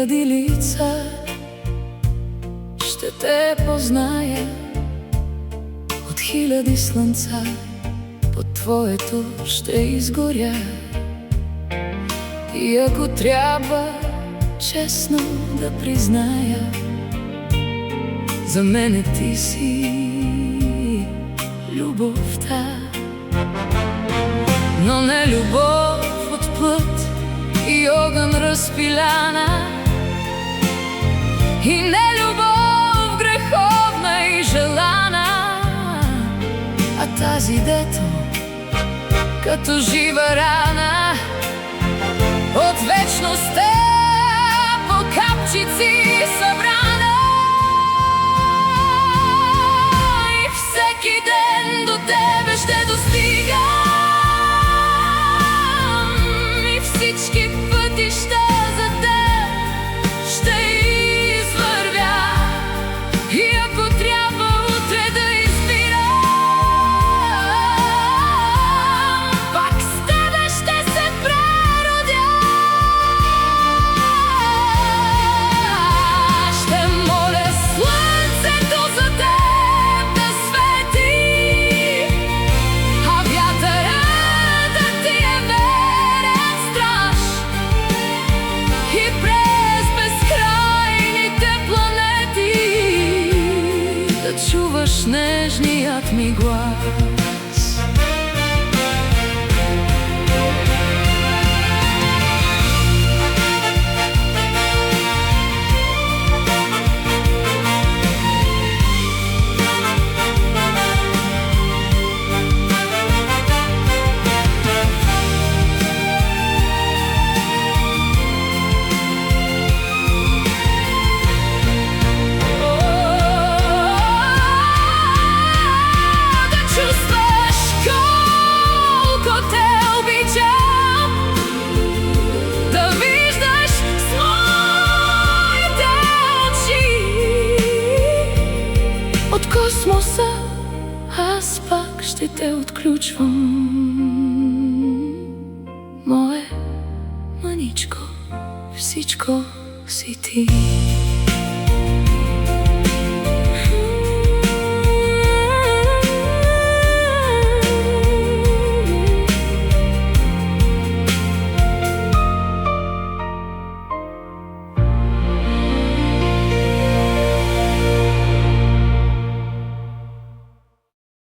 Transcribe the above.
хиляди лица ще те позная, от хиляди слънца под твоето ще изгоря. И ако трябва честно да призная, за мене ти си любовта. Но не любов от плът и огън разпиляна, и не любов греховна и желана, а тази, дето като жива рана от вечността по капчици събрана. И всеки ден до тебе ще достигам, и всички пътища за теб ще извървя. И ако трябва утре да избирам, пак с тебе ще се преродя. Ще моля слънцето за теб да свети, а вятърът да ти е верен страж, и през безкрайните планети да чуваш нежният ми глас. От космоса аз пак ще те отключвам, мое мъничко, всичко си ти.